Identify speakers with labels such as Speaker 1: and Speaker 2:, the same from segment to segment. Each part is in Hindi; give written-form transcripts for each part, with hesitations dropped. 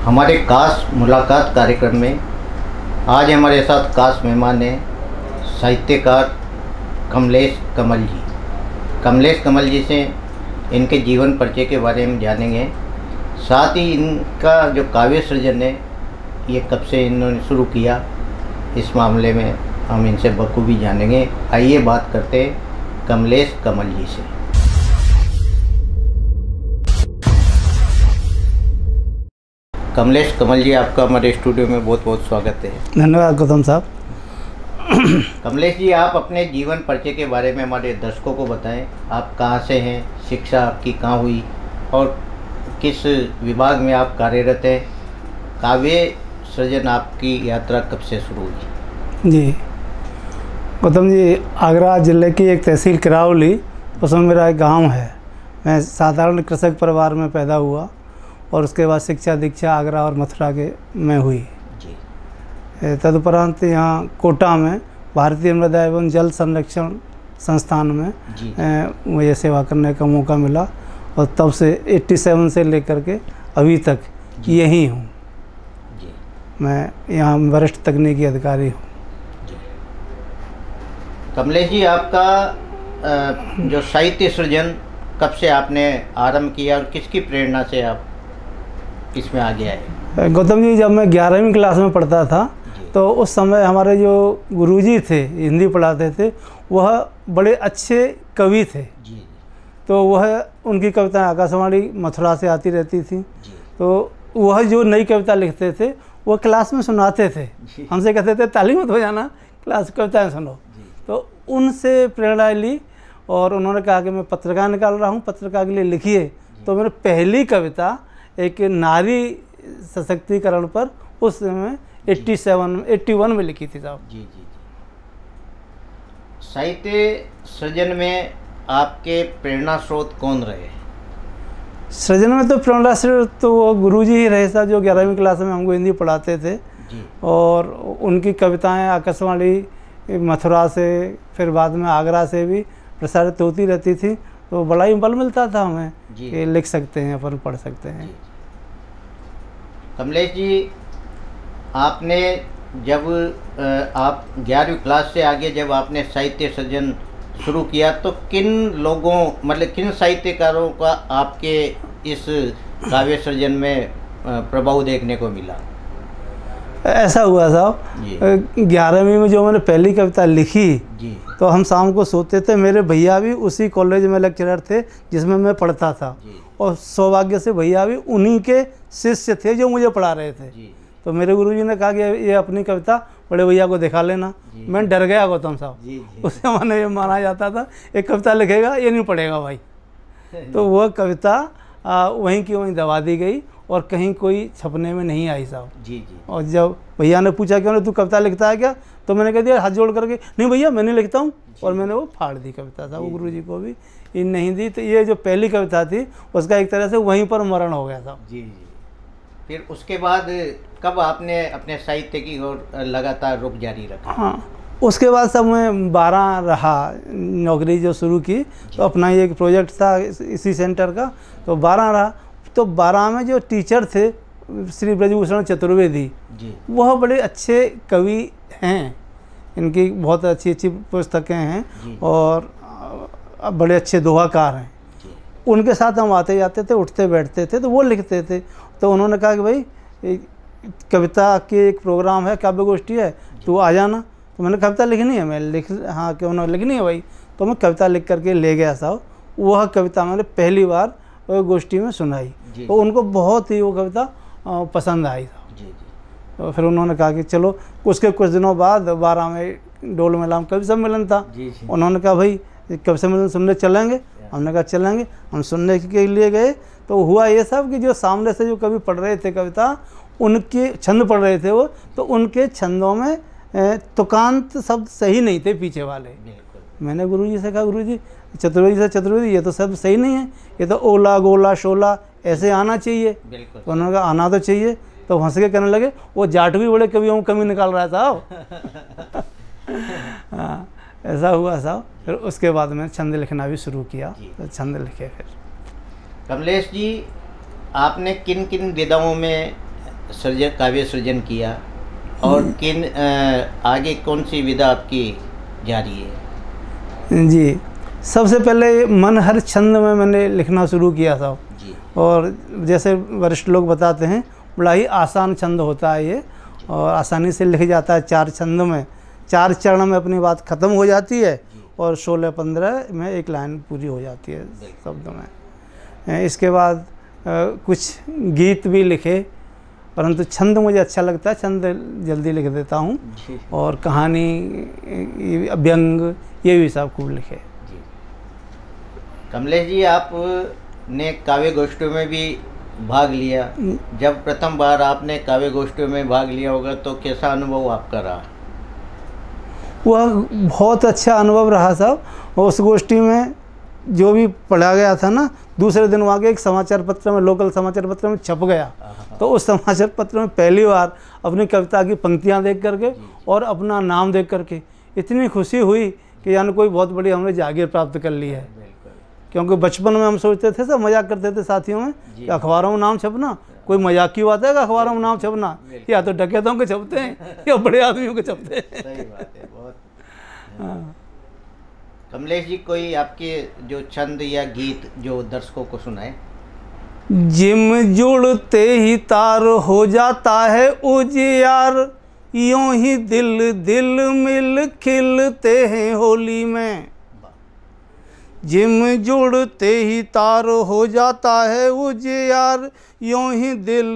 Speaker 1: हमारे खास मुलाकात कार्यक्रम में आज हमारे साथ खास मेहमान हैं साहित्यकार कमलेश कमल जी। कमलेश कमल जी से इनके जीवन परिचय के बारे में जानेंगे, साथ ही इनका जो काव्य सृजन है ये कब से इन्होंने शुरू किया, इस मामले में हम इनसे बखूबी जानेंगे। आइए बात करते हैं कमलेश कमल जी से। कमलेश कमल जी, आपका हमारे स्टूडियो में बहुत बहुत स्वागत है।
Speaker 2: धन्यवाद गौतम साहब।
Speaker 1: कमलेश जी, आप अपने जीवन परिचय के बारे में हमारे दर्शकों को बताएं। आप कहाँ से हैं, शिक्षा आपकी कहाँ हुई और किस विभाग में आप कार्यरत हैं, काव्य सृजन आपकी यात्रा कब से शुरू हुई?
Speaker 2: जी गौतम जी, आगरा ज़िले की एक तहसील किरावली, उसमें मेरा एक गांव है। मैं साधारण कृषक परिवार में पैदा हुआ और उसके बाद शिक्षा दीक्षा आगरा और मथुरा के में हुई जी। तदुपरांत यहाँ कोटा में भारतीय मृदा एवं जल संरक्षण संस्थान में मुझे सेवा करने का मौका मिला और तब से 87 से लेकर के अभी तक यहीं हूँ। मैं यहाँ वरिष्ठ तकनीकी अधिकारी हूँ।
Speaker 1: कमलेश जी, आपका जो साहित्य सृजन कब से आपने आरंभ किया और किसकी प्रेरणा से आप इसमें आ गया है?
Speaker 2: गौतम जी, जब मैं 11वीं क्लास में पढ़ता था तो उस समय हमारे जो गुरुजी थे, हिंदी पढ़ाते थे, वह बड़े अच्छे कवि थे जी। तो वह उनकी कविताएं आकाशवाणी मथुरा से आती रहती थी, तो वह जो नई कविता लिखते थे वो क्लास में सुनाते थे। हमसे कहते थे ताली मत हो जाना, क्लास कविताएं सुनो। तो उनसे प्रेरणा ली और उन्होंने कहा कि मैं पत्रिका निकाल रहा हूँ, पत्रिका के लिए लिखिए। तो मेरी पहली कविता एक नारी सशक्तिकरण पर उस समय 81 में लिखी थी साहब। जी।
Speaker 1: साहित्य सृजन में आपके प्रेरणा स्रोत कौन रहे?
Speaker 2: सृजन में तो प्रेरणा स्रोत तो वो गुरुजी ही रहे साहब, जो 11वीं क्लास में हमको हिंदी पढ़ाते थे जी। और उनकी कविताएं आकाशवाणी मथुरा से, फिर बाद में आगरा से भी प्रसारित होती रहती थी, तो बड़ा ही बल मिलता था हमें कि लिख सकते हैं, अपन पढ़ सकते हैं।
Speaker 1: कमलेश जी, आपने जब आप 11वीं क्लास से आगे जब आपने साहित्य सृजन शुरू किया तो किन लोगों, मतलब किन साहित्यकारों का आपके इस काव्य सृजन में प्रभाव देखने को मिला?
Speaker 2: ऐसा हुआ साहब, 11वीं में जो मैंने पहली कविता लिखी जी, तो हम शाम को सोते थे। मेरे भैया भी उसी कॉलेज में लेक्चरर थे जिसमें मैं पढ़ता था और सौभाग्य से भैया भी उन्हीं के शिष्य थे जो मुझे पढ़ा रहे थे जी। तो मेरे गुरुजी ने कहा कि ये अपनी कविता बड़े भैया को दिखा लेना। मैं डर गया गौतम साहब। उस जमाने ये माना जाता था एक कविता लिखेगा ये नहीं पढ़ेगा भाई। तो वह कविता वहीं की वहीं दबा दी गई और कहीं कोई छपने में नहीं आई साहब जी। और जब भैया ने पूछा कि तू कविता लिखता है क्या, तो मैंने कह दिया हाथ जोड़ करके, नहीं भैया मैं नहीं लिखता हूँ, और मैंने वो फाड़ दी कविता साहब। वो गुरुजी को भी इन नहीं दी। तो ये जो पहली कविता थी उसका एक तरह से वहीं पर मरण हो गया था जी।
Speaker 1: फिर उसके बाद कब आपने अपने साहित्य की ओर लगातार रुख जारी रखा?
Speaker 2: हाँ, उसके बाद सब मैं 12 रहा, नौकरी जो शुरू की तो अपना ही एक प्रोजेक्ट था इसी सेंटर का, तो 12 रहा। तो 12 में जो टीचर थे श्री ब्रजभूषण चतुर्वेदी जी, वह बड़े अच्छे कवि हैं, इनकी बहुत अच्छी अच्छी पुस्तकें हैं और बड़े अच्छे दोहाकार हैं। उनके साथ हम आते जाते थे, उठते बैठते थे, तो वो लिखते थे। तो उन्होंने कहा कि भाई कविता की एक प्रोग्राम है, काव्य गोष्ठी है, तो आ जाना। तो मैंने कविता लिखनी है, मैं हाँ क्यों ना लिखनी है भाई। तो मैं कविता लिख करके ले गया साहब। वह कविता मैंने पहली बार गोष्ठी में सुनाई, तो उनको बहुत ही वो कविता पसंद आई साहब। तो फिर उन्होंने कहा कि चलो, उसके कुछ दिनों बाद 12 में डोल मेला कवि सम्मेलन था। उन्होंने कहा भाई कवि सम्मेलन सुनने चलेंगे? हमने कहा चलेंगे। हम सुनने के लिए गए तो हुआ ये सब कि जो सामने से जो कवि पढ़ रहे थे कविता, उनके छंद पढ़ रहे थे वो, तो उनके छंदों में तुकांत शब्द सही नहीं थे पीछे वाले। मैंने गुरुजी से कहा, गुरुजी चतुर्वेदी ये तो शब्द सही नहीं है, ये तो ओला गोला शोला ऐसे आना चाहिए। तो उन्होंने कहा आना तो चाहिए। तो हंस के कहने लगे वो जाट भी बड़े कवियों में कमी निकाल रहा था। हाँ, ऐसा हुआ साहब। फिर उसके बाद मैंने छंद लिखना भी शुरू किया, तो छंद लिखे। फिर
Speaker 1: कमलेश जी, आपने किन किन विधाओं में काव्य सृजन किया और किन आगे कौन सी विधा आपकी जारी है?
Speaker 2: जी, सबसे पहले मनहर छंद में मैंने लिखना शुरू किया था
Speaker 1: जी।
Speaker 2: और जैसे वरिष्ठ लोग बताते हैं बड़ा ही आसान छंद होता है ये, और आसानी से लिख जाता है। 4 छंद में 4 चरण में अपनी बात ख़त्म हो जाती है और 16-15 में एक लाइन पूरी हो जाती है शब्द में। इसके बाद कुछ गीत भी लिखे, परंतु छंद मुझे अच्छा लगता है, छंद जल्दी लिख देता हूँ। और कहानी, व्यंग, ये भी सब खूब लिखे।
Speaker 1: कमलेश जी, आपने काव्य गोष्ठियों में भी भाग लिया। जब प्रथम बार आपने काव्य गोष्ठियों में भाग लिया होगा तो कैसा अनुभव आपका रहा?
Speaker 2: वह बहुत अच्छा अनुभव रहा साहब। उस गोष्ठी में जो भी पढ़ा गया था ना, दूसरे दिन वहाँ के एक समाचार पत्र में, लोकल समाचार पत्र में छप गया। तो उस समाचार पत्र में पहली बार अपनी कविता की पंक्तियाँ देख करके और अपना नाम देख करके इतनी खुशी हुई कि यानी कोई बहुत बड़ी हमने जागीर प्राप्त कर ली है। क्योंकि बचपन में हम सोचते थे, सब मजाक करते थे साथियों में कि अखबारों में नाम छपना कोई मजाक की बात है कि अखबारों में नाम छपना, या तो डकैतों के छपते हैं या बड़े आदमियों के छपते हैं।
Speaker 1: सही बात है, बहुत। हाँ। कमलेश जी, कोई आपके जो छंद या गीत जो दर्शकों को सुनाए?
Speaker 2: जिम जुड़ते ही तार हो जाता है उजियार, यूं ही दिल दिल मिल खिलते हैं होली में। जिम जुड़ते ही तार हो जाता है उजियार, यूं ही दिल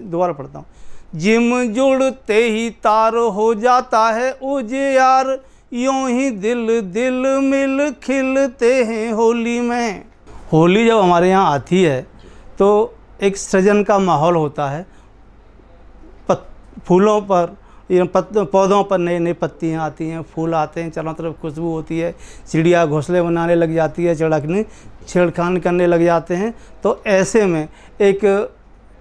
Speaker 2: दोबारा पढ़ता हूँ। जिम जुड़ते ही तार हो जाता है उजियार, यूं ही दिल दिल मिल खिलते हैं होली में। होली जब हमारे यहाँ आती है तो एक सृजन का माहौल होता है। फूलों पर, पौधों पर नई नई पत्तियाँ आती हैं, फूल आते हैं, चारों तरफ खुशबू होती है, चिड़िया घोंसले बनाने लग जाती है, चढ़कने छेड़खानी करने लग जाते हैं। तो ऐसे में एक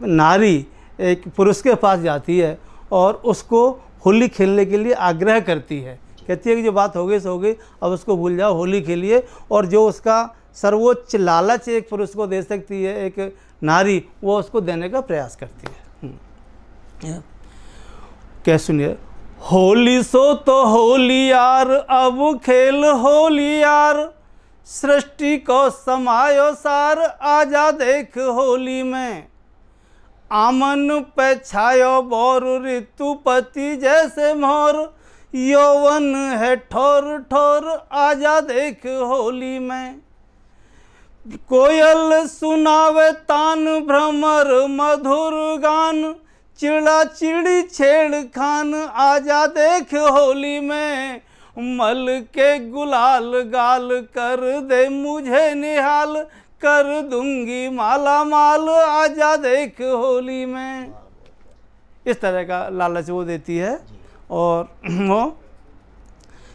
Speaker 2: नारी एक पुरुष के पास जाती है और उसको होली खेलने के लिए आग्रह करती है। कहती है कि जो बात हो गई सो हो गई, अब उसको भूल जाओ, होली खेलिए। और जो उसका सर्वोच्च लालच एक पुरुष को दे सकती है एक नारी, वो उसको देने का प्रयास करती है। क्या सुनिए, होली सो तो होली यार, अब खेल होली यार, सृष्टि को समायो सार, आजा देख होली में। आमन पे छायो बोर, ऋतुपति जैसे मोर, यौवन है ठोर ठोर, आजा देख होली में। कोयल सुनावे तान, भ्रमर मधुर गान, चिड़ा चिड़ी छेड़खान, आजा देख होली में। मल के गुलाल गाल, कर दे मुझे निहाल, कर दूंगी माला माल, आजा देख होली में। इस तरह का लालच वो देती है। और वो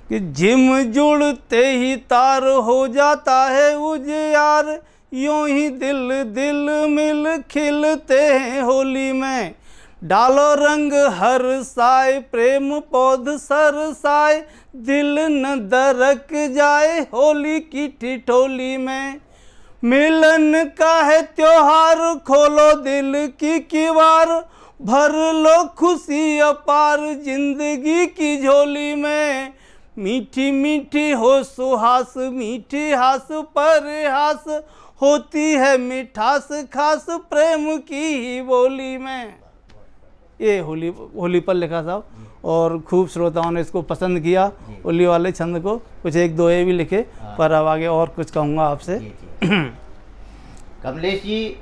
Speaker 2: कि जिम जुड़ते ही तार हो जाता है उजियार, यूं ही दिल दिल मिल खिलते हैं होली में। डालो रंग हर साय, प्रेम पौध सर साय, दिल न दरक जाए होली की ठिठोली में। मिलन का है त्योहार, खोलो दिल की किवार, भर लो खुशी अपार जिंदगी की झोली में। मीठी मीठी हो सुहास, मीठी हास परिहास, होती है मिठास खास, प्रेम की ही बोली में। ये होली पर लिखा साहब, और खूब श्रोताओं ने इसको पसंद किया। होली वाले छंद को कुछ एक दो भी लिखे, पर अब आगे और कुछ कहूँगा आपसे।
Speaker 1: कमलेश जी,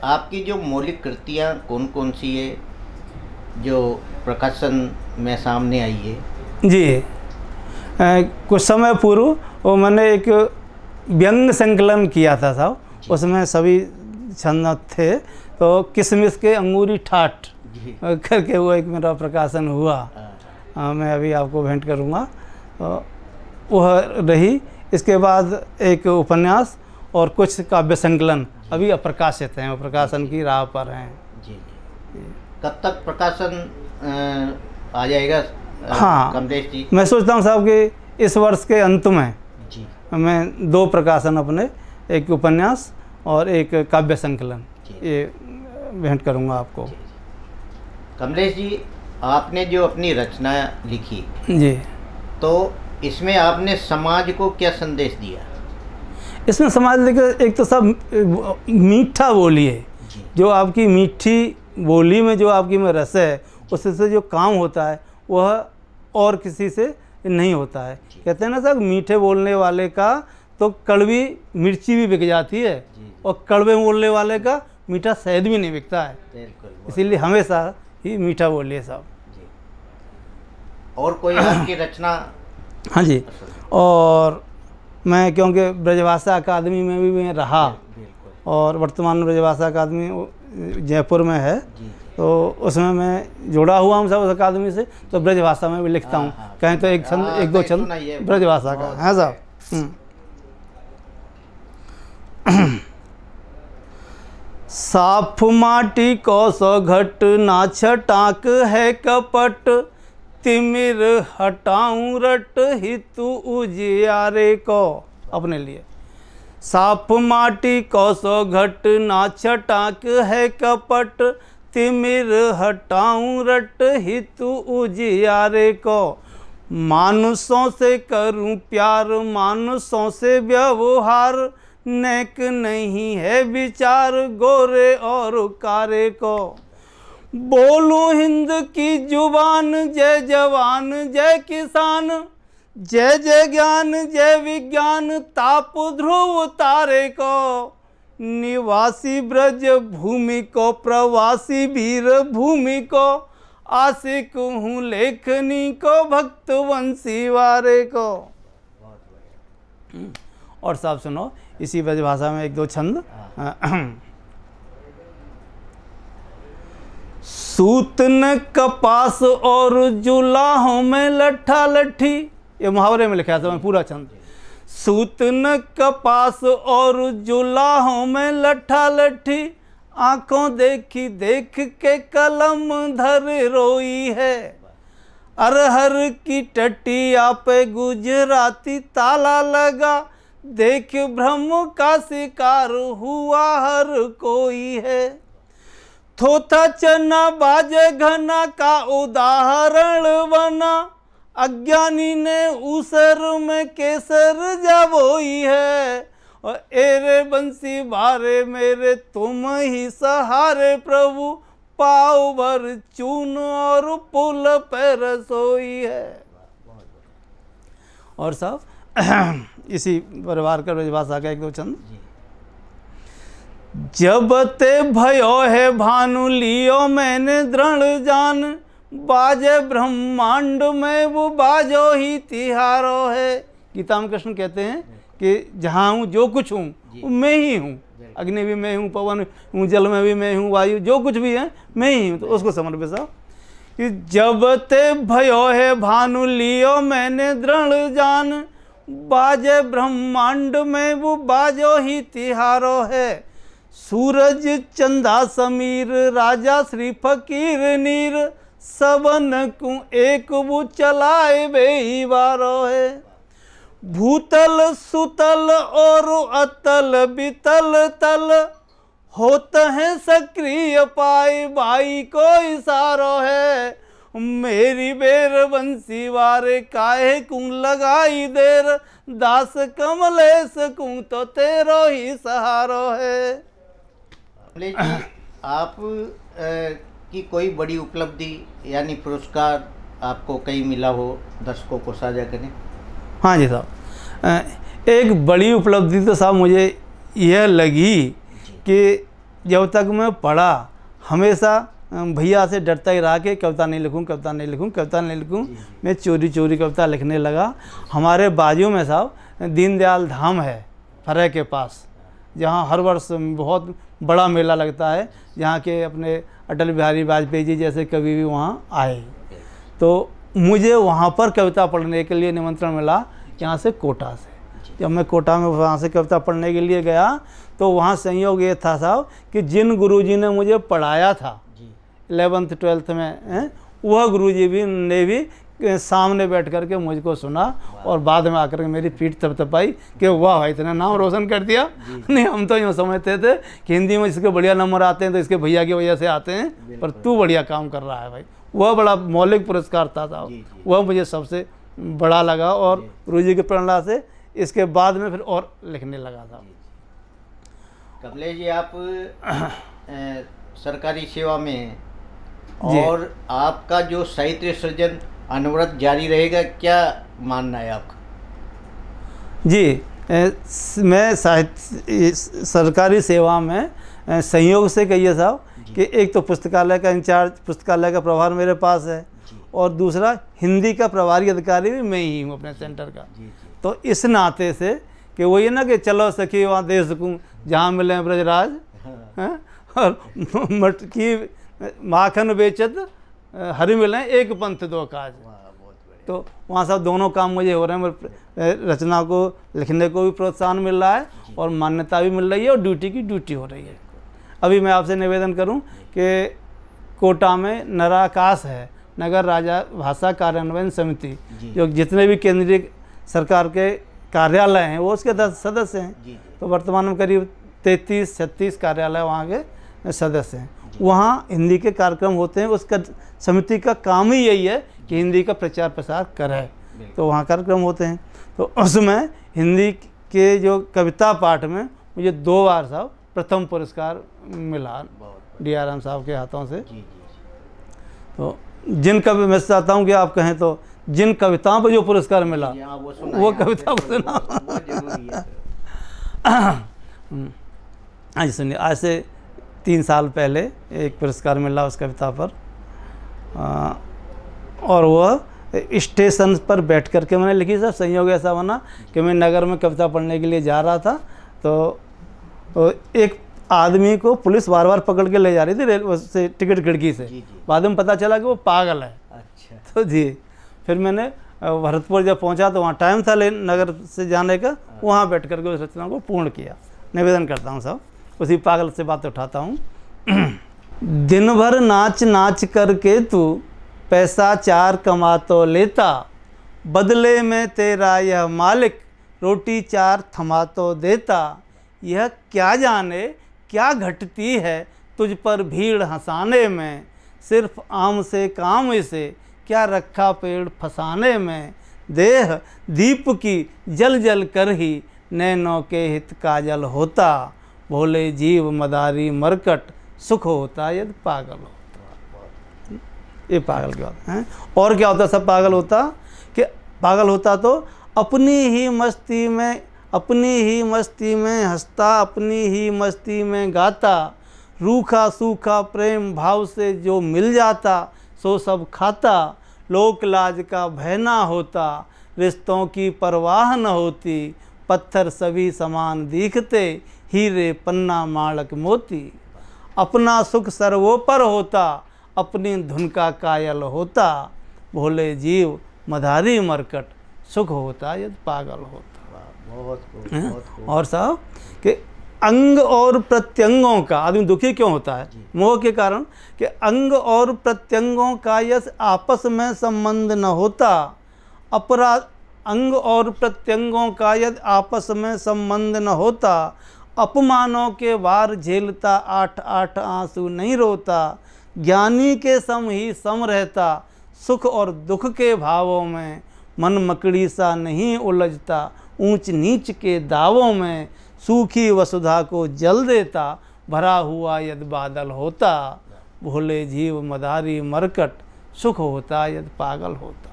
Speaker 1: आपकी जो मौलिक कृतियाँ कौन कौन सी है जो प्रकाशन में सामने आई है?
Speaker 2: जी, कुछ समय पूर्व वो मैंने एक व्यंग संकलन किया था साहब, उसमें सभी छंद थे। तो किसमिस के अंगूरी ठाठ करके वो एक मेरा प्रकाशन हुआ, मैं अभी आपको भेंट करूँगा। तो वह रही। इसके बाद एक उपन्यास और कुछ काव्य संकलन अभी अप्रकाशित हैं, वो प्रकाशन की राह पर हैं।
Speaker 1: जी। कब तक प्रकाशन आ जाएगा?
Speaker 2: हाँ,
Speaker 1: कमलेश जी,
Speaker 2: मैं सोचता हूँ साहब कि इस वर्ष के अंत में
Speaker 1: जी
Speaker 2: मैं 2 प्रकाशन अपने, एक उपन्यास और एक काव्य संकलन, ये भेंट करूँगा आपको।
Speaker 1: कमलेश जी, आपने जो अपनी रचना लिखी
Speaker 2: जी,
Speaker 1: तो इसमें आपने समाज को क्या संदेश दिया?
Speaker 2: इसमें समाज लेकर एक तो सब मीठा बोली है, जो आपकी मीठी बोली में जो आपकी में रस है, उससे जो काम होता है वह और किसी से नहीं होता है। कहते हैं ना सर, मीठे बोलने वाले का तो कड़वी मिर्ची भी बिक जाती है और कड़वे बोलने वाले का मीठा शहद भी नहीं बिकता है। इसीलिए हमेशा ही मीठा बोलिए साहब।
Speaker 1: और कोई आपकी रचना?
Speaker 2: हाँ जी, और मैं क्योंकि ब्रजभाषा अकादमी में भी मैं रहा और वर्तमान में ब्रजभाषा अकादमी जयपुर में है, तो उसमें मैं जुड़ा हुआ हूँ सब उस अकादमी से, तो ब्रजभाषा में भी लिखता हूँ। कहें तो एक दो छंद ब्रजभाषा का है साहब। साफ माटी को सो घट ना छटाक है कपट, तिमिर हटाऊं रट हितु उजियारे को। अपने लिए साफ माटी को सो घट ना छटाक है कपट, तिमिर हटाऊं रट हितु उजियारे को। मानुषों से करूं प्यार मानुषों से व्यवहार, नेक नहीं है विचार गोरे और कारे को। बोलूं हिंद की जुबान जय जवान जय किसान, जय जय ज्ञान जय विज्ञान ताप ध्रुव तारे को। निवासी ब्रज भूमि को प्रवासी वीर भूमि को, आशिक हूँ लेखनी को भक्त वंशी वारे को। और साहब सुनो इसी ब्रजभाषा में एक दो छंद। सूत न कपास और जुलाहों में लट्ठा लट्ठी, ये मुहावरे में लिखा था मैं पूरा छंद। सूत न कपास और जुलाहों में लट्ठा लट्ठी, आंखों देखी देख के कलम धर रोई है। अरहर की टटिया पे गुजराती ताला लगा, देख भ्रम का शिकार हुआ हर कोई है। थोथा चना बाजे घना का उदाहरण बना, अज्ञानी ने उसर में केसर जबोई है। और एरे बंसी बारे मेरे तुम ही सहारे प्रभु, पाव भर चून और पुल पे रसोई है। और साहब इसी परिवार का ब्रजभाषा का एक दो छंद। जब ते भयो है भानु लियो मैंने दृढ़ जान, बाजे ब्रह्मांड में वो बाजो ही तिहारो है। गीता में कृष्ण कहते हैं कि जहाँ हूँ जो कुछ हूँ मैं ही हूँ, अग्नि भी मैं हूँ, पवन हूँ, जल में भी मैं हूँ, वायु जो कुछ भी है मैं ही हूँ। तो उसको समर्पित साहब कि जब ते भयो है भानु लियो मैंने दृढ़ जान, बाजे ब्रह्मांड में वो बाजो ही तिहारो है। सूरज चंदा समीर राजा श्री फकीर नीर, सबन को एक वो चलाए बेईवारो है। भूतल सुतल और अतल बितल तल, होता है सक्रिय पाई बाई को इशारो है। मेरी बेर बंसी वारे काहे कुं लगाई देर, दास कमलेश कुं तो तेरो ही सहारो है।
Speaker 1: कमलेश जी, आप की कोई बड़ी उपलब्धि यानी पुरस्कार आपको कहीं मिला हो, दर्शकों को साझा करें।
Speaker 2: हाँ जी साहब, एक बड़ी उपलब्धि तो साहब मुझे यह लगी कि जब तक मैं पढ़ा हमेशा भैया से डरता ही रहा कि कविता नहीं लिखूं, कविता नहीं लिखूं, कविता नहीं लिखूं। मैं चोरी चोरी कविता लिखने लगा। हमारे बाजू में साहब दीनदयाल धाम है फरह के पास, जहाँ हर वर्ष बहुत बड़ा मेला लगता है, जहाँ के अपने अटल बिहारी वाजपेयी जी जैसे कवि भी वहाँ आए। तो मुझे वहाँ पर कविता पढ़ने के लिए निमंत्रण मिला, यहाँ से कोटा से। जब मैं कोटा में वहाँ से कविता पढ़ने के लिए गया तो वहाँ संयोग ये था साहब कि जिन गुरुजी ने मुझे पढ़ाया था 11th 12th में, वह गुरुजी भी ने भी सामने बैठ करके मुझको सुना और बाद में आकर के मेरी पीठ थपथपाई कि वाह भाई इतना नाम रोशन कर दिया। नहीं, हम तो यूँ समझते थे कि हिंदी में इसके बढ़िया नंबर आते हैं तो इसके भैया की वजह से आते हैं, पर तू बढ़िया काम कर रहा है भाई। वह बड़ा मौलिक पुरस्कार था साहब, वह मुझे सबसे बड़ा लगा। और गुरु जी की प्रेरणा से इसके बाद में फिर और लिखने लगा था।
Speaker 1: कमलेश जी, आप सरकारी सेवा में हैं और आपका जो साहित्य सृजन अनवरत जारी रहेगा, क्या मानना है आपका?
Speaker 2: जी, मैं साहित्य सरकारी सेवा में संयोग से कहिए साहब कि एक तो पुस्तकालय का इंचार्ज, पुस्तकालय का प्रभार मेरे पास है और दूसरा हिंदी का प्रभारी अधिकारी भी मैं ही हूँ अपने सेंटर का। तो इस नाते से कि वही ना कि चलो सखी वहाँ दे सकूँ जहाँ मिले ब्रजराज, और मटकी माखन बेचत हरि मिले एक पंथ दो काज। तो वहाँ सब दोनों काम मुझे हो रहे हैं। रचना को लिखने को भी प्रोत्साहन मिल रहा है और मान्यता भी मिल रही है और ड्यूटी की ड्यूटी हो रही है। अभी मैं आपसे निवेदन करूं कि कोटा में नराकाश है, नगर राजा भाषा कार्यान्वयन समिति, जो जितने भी केंद्रीय सरकार के कार्यालय हैं वो उसके सदस्य हैं। तो वर्तमान में करीब 33-36 कार्यालय वहाँ के सदस्य हैं। वहाँ हिंदी के कार्यक्रम होते हैं। उसका समिति का काम ही यही है कि हिंदी का प्रचार प्रसार करे। तो वहाँ कार्यक्रम होते हैं। तो उसमें हिंदी के जो कविता पाठ में मुझे 2 बार साहब प्रथम पुरस्कार मिला DRM साहब के हाथों से। तो जिन कवि, मैं चाहता हूँ कि आप कहें तो जिन कविताओं पर जो पुरस्कार मिला वो कविता सुना। हाँ जी, सुनिए। आज से 3 साल पहले एक पुरस्कार मिला उस कविता पर, और वह स्टेशन पर बैठ कर के मैंने लिखी। सर संयोग ऐसा बना कि मैं नगर में कविता पढ़ने के लिए जा रहा था, तो एक आदमी को पुलिस बार बार पकड़ के ले जा रही थी रेलवे से, टिकट खिड़की से। बाद में पता चला कि वो पागल है। अच्छा। तो जी, फिर मैंने भरतपुर जब पहुंचा तो वहाँ टाइम था नगर से जाने का, वहाँ बैठ कर के उस रचना को पूर्ण किया। निवेदन करता हूँ साहब, उसी पागल से बात उठाता हूँ। दिन भर नाच नाच करके तू पैसा 4 कमा तो लेता, बदले में तेरा यह मालिक रोटी 4 थमा तो देता। यह क्या जाने क्या घटती है तुझ पर भीड़ हंसाने में, सिर्फ आम से काम इसे क्या रखा पेड़ फसाने में। देह दीप की जल जल कर ही नैनों के हित काजल होता, भोले जीव मदारी मरकट सुख होता यदि पागल होता। ये पागल की बात है। और क्या होता सब पागल होता कि पागल होता तो अपनी ही मस्ती में हंसता, अपनी ही मस्ती में गाता, रूखा सूखा प्रेम भाव से जो मिल जाता सो सब खाता। लोक लाज का भय ना होता, रिश्तों की परवाह न होती, पत्थर सभी समान दिखते, हीरे पन्ना माणक मोती। अपना सुख सर्वोपर होता, अपनी धुन का कायल होता, भोले जीव मधारी मरकट सुख होता यदि पागल होता। बहुत और साहब कि अंग और प्रत्यंगों का आदमी दुखी क्यों होता है? मोह के कारण। कि अंग और प्रत्यंगों का यदि आपस में संबंध न होता, अपराध अंग और प्रत्यंगों का यदि आपस में संबंध न होता, अपमानों के वार झेलता 8-8 आंसू नहीं रोता। ज्ञानी के सम ही सम रहता, सुख और दुख के भावों में, मन मकड़ी सा नहीं उलझता, ऊंच नीच के दावों में। सूखी वसुधा को जल देता, भरा हुआ यदि बादल होता, भोले जीव मदारी मरकट सुख होता यदि पागल होता।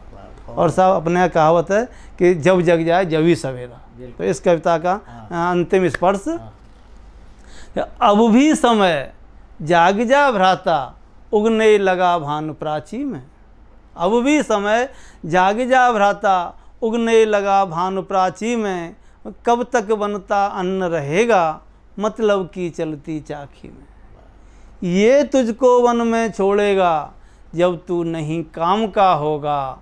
Speaker 2: और साहब अपने यहाँ कहावत है कि जब जग जाए जब ही सवेरा। तो इस कविता का अंतिम स्पर्श, अब भी समय जाग जा भ्राता, उगने लगा भानु प्राची में। अब भी समय जाग जा भ्राता, उगने लगा भानु प्राची में। कब तक बनता अन्न रहेगा, मतलब की चलती चाखी में। ये तुझको वन में छोड़ेगा, जब तू नहीं काम का होगा।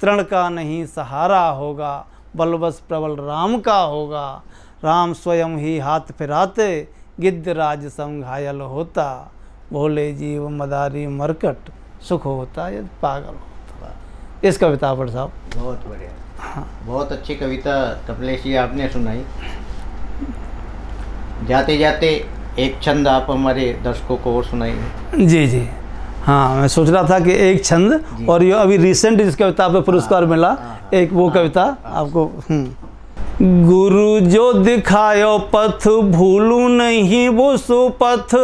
Speaker 2: तृण का नहीं सहारा होगा, बलवश प्रबल राम का होगा। राम स्वयं ही हाथ फिराते, गिद्ध राज सम घायल होता, भोले जीव मदारी मरकट सुख होता यदि पागल होता। इस कविता पर साहब।
Speaker 1: बहुत बढ़िया। हाँ, बहुत अच्छी कविता कमलेश जी आपने सुनाई। जाते जाते एक छंद आप हमारे दर्शकों को और सुनाइए।
Speaker 2: जी जी, हाँ, मैं सोच रहा था कि एक छंद और ये अभी रिसेंट जिस कविता पे पुरस्कार मिला, एक वो कविता आपको। गुरु जो दिखायो पथ, भूलू नहीं वो सुपथ,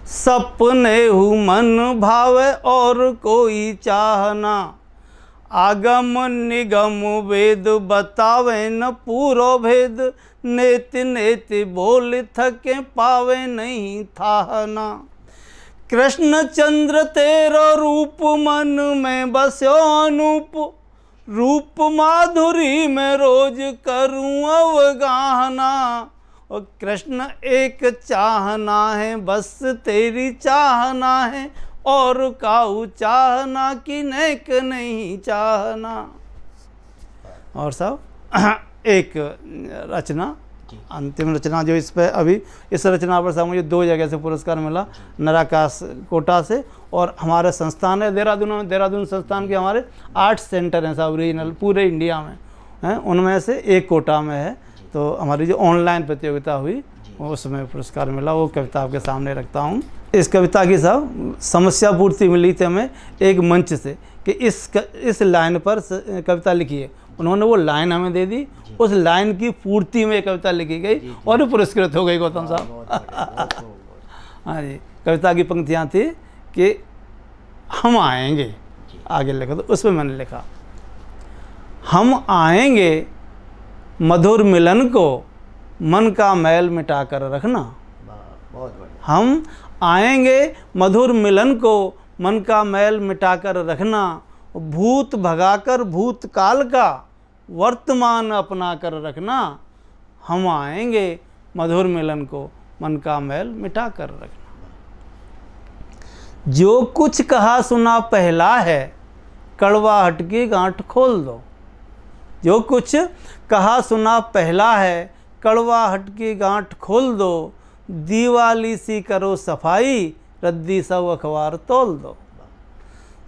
Speaker 2: सपने हु मन भावे और कोई चाहना, आगम निगम वेद बतावे न पूरो भेद, नेति नेति बोल थके पावे नहीं थाहना, कृष्ण चंद्र तेरो रूप मन में बस्यो अनूप, रूप माधुरी में रोज करूं अवगाहना, और कृष्ण एक चाहना है बस तेरी चाहना है, और काऊ चाहना कि नेक नहीं चाहना। और सब एक रचना, अंतिम रचना जो इस पे अभी इस रचना पर साहब मुझे 2 जगह से पुरस्कार मिला, नराकाश कोटा से और हमारे संस्थान है देहरादून में। देहरादून संस्थान के हमारे 8 सेंटर हैं साहब रीजनल पूरे इंडिया में हैं, उनमें से एक कोटा में है। तो हमारी जो ऑनलाइन प्रतियोगिता हुई उसमें पुरस्कार मिला, वो कविता आपके सामने रखता हूँ। इस कविता की साहब समस्या पूर्ति मिली थी हमें एक मंच से कि इस लाइन पर कविता लिखिए। उन्होंने वो लाइन हमें दे दी, उस लाइन की पूर्ति में कविता लिखी गई और पुरस्कृत हो गई गौतम साहब। हाँ जी, कविता की पंक्तियाँ थी कि हम आएंगे, आगे लिखा तो उस पर मैंने लिखा, हम आएंगे मधुर मिलन को मन का मैल मिटा कर रखना।
Speaker 1: बहुत बढ़िया।
Speaker 2: हम आएंगे मधुर मिलन को मन का मैल मिटा कर रखना, भूत भगाकर भूतकाल का वर्तमान अपना कर रखना, हम आएंगे मधुर मिलन को मन का मैल मिटा कर रखना। जो कुछ कहा सुना पहला है, कड़वाहट की गांठ खोल दो। जो कुछ कहा सुना पहला है, कड़वाहट की गांठ खोल दो, दीवाली सी करो सफाई, रद्दी सब अखबार तोल दो।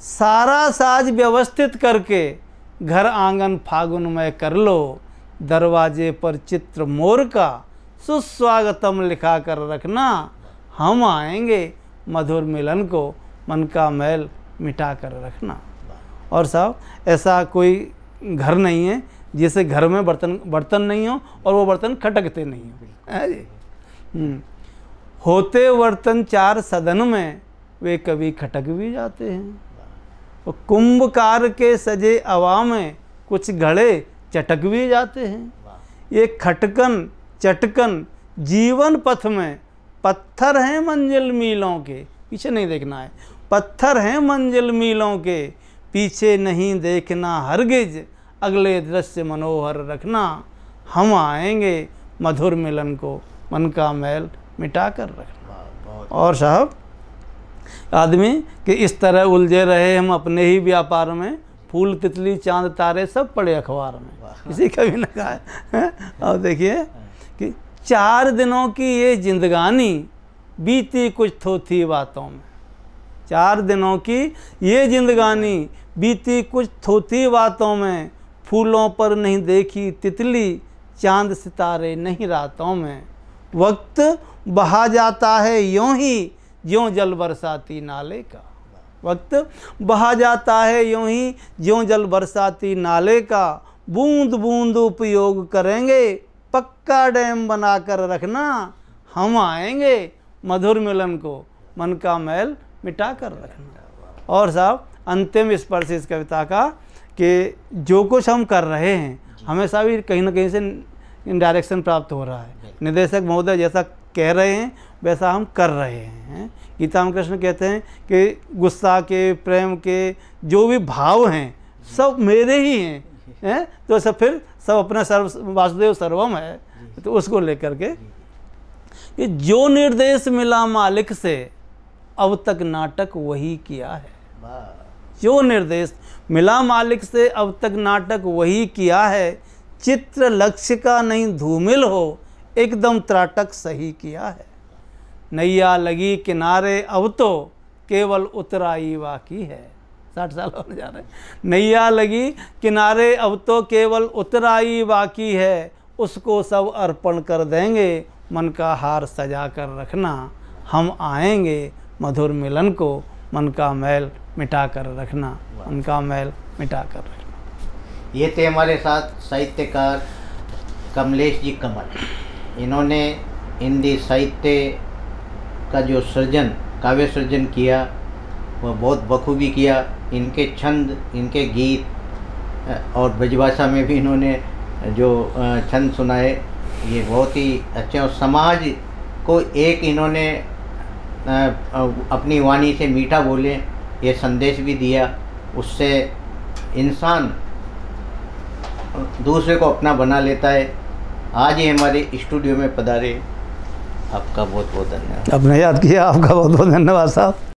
Speaker 2: सारा साज व्यवस्थित करके घर आंगन फागुन में कर लो, दरवाजे पर चित्र मोर का सुस्वागतम लिखा कर रखना, हम आएंगे मधुर मिलन को मन का मैल मिटा कर रखना। और साहब ऐसा कोई घर नहीं है जिसे घर में बर्तन नहीं हो और वो बर्तन खटकते नहीं हो, है जी। होते बर्तन 4 सदन में, वे कभी खटक भी जाते हैं। और कुंभकार के सजे अवा में कुछ घड़े चटक भी जाते हैं। ये खटकन चटकन जीवन पथ में पत्थर हैं मंजिल मीलों के, पीछे नहीं देखना है, पत्थर हैं मंजिल मीलों के, पीछे नहीं देखना हरगिज, अगले दृश्य मनोहर रखना, हम आएंगे मधुर मिलन को मन का मैल मिटा कर रखना। और साहब आदमी कि इस तरह उलझे रहे हम अपने ही व्यापार में, फूल तितली चांद तारे सब पड़े अखबार में, इसी कवि ने कहा है। और देखिए कि 4 दिनों की ये जिंदगानी बीती कुछ थोथी बातों में। 4 दिनों की ये जिंदगानी बीती कुछ थोथी बातों में, फूलों पर नहीं देखी तितली, चांद सितारे नहीं रातों में। वक्त बहा जाता है यूं ही ज्यों जल बरसाती नाले का, वक्त बहा जाता है यूं ही ज्यों जल बरसाती नाले का, बूंद बूंद उपयोग करेंगे पक्का डैम बना कर रखना, हम आएंगे मधुर मिलन को मन का मैल मिटा कर रखना। और साहब अंतिम स्पर्श इस कविता का कि जो कुछ हम कर रहे हैं हमेशा भी कहीं ना कहीं से डायरेक्शन प्राप्त हो रहा है। निदेशक महोदय जैसा कह रहे हैं वैसा हम कर रहे हैं। गीता में कृष्ण कहते हैं कि गुस्सा के, प्रेम के जो भी भाव हैं सब मेरे ही हैं, तो सब फिर सब अपना सर्व वासुदेव सर्वम है, तो उसको लेकर के कि जो निर्देश मिला मालिक से अब तक नाटक वही किया है। जो निर्देश मिला मालिक से अब तक नाटक वही किया है, चित्र लक्ष्य का नहीं धूमिल हो एकदम त्राटक सही किया है। नैया लगी किनारे अब तो केवल उतराई बाकी है, 60 साल होने जा रहे हैं। नैया लगी किनारे अब तो केवल उतराई बाकी है, उसको सब अर्पण कर देंगे, मन का हार सजा कर रखना, हम आएंगे मधुर मिलन को, मन का मैल मिटा कर रखना, मन का मैल मिटा कर रखना।
Speaker 1: ये थे हमारे साथ साहित्यकार कमलेश जी कमल। इन्होंने हिंदी साहित्य का जो सृजन, काव्य सृजन किया वह बहुत बखूबी किया। इनके छंद, इनके गीत और ब्रजभाषा में भी इन्होंने जो छंद सुनाए ये बहुत ही अच्छे, और समाज को एक इन्होंने अपनी वाणी से मीठा बोले ये संदेश भी दिया। उससे इंसान दूसरे को अपना बना लेता है। आज ही हमारे स्टूडियो में पधारे, आपका बहुत बहुत धन्यवाद।
Speaker 2: आपने याद किया, आपका बहुत बहुत धन्यवाद साहब।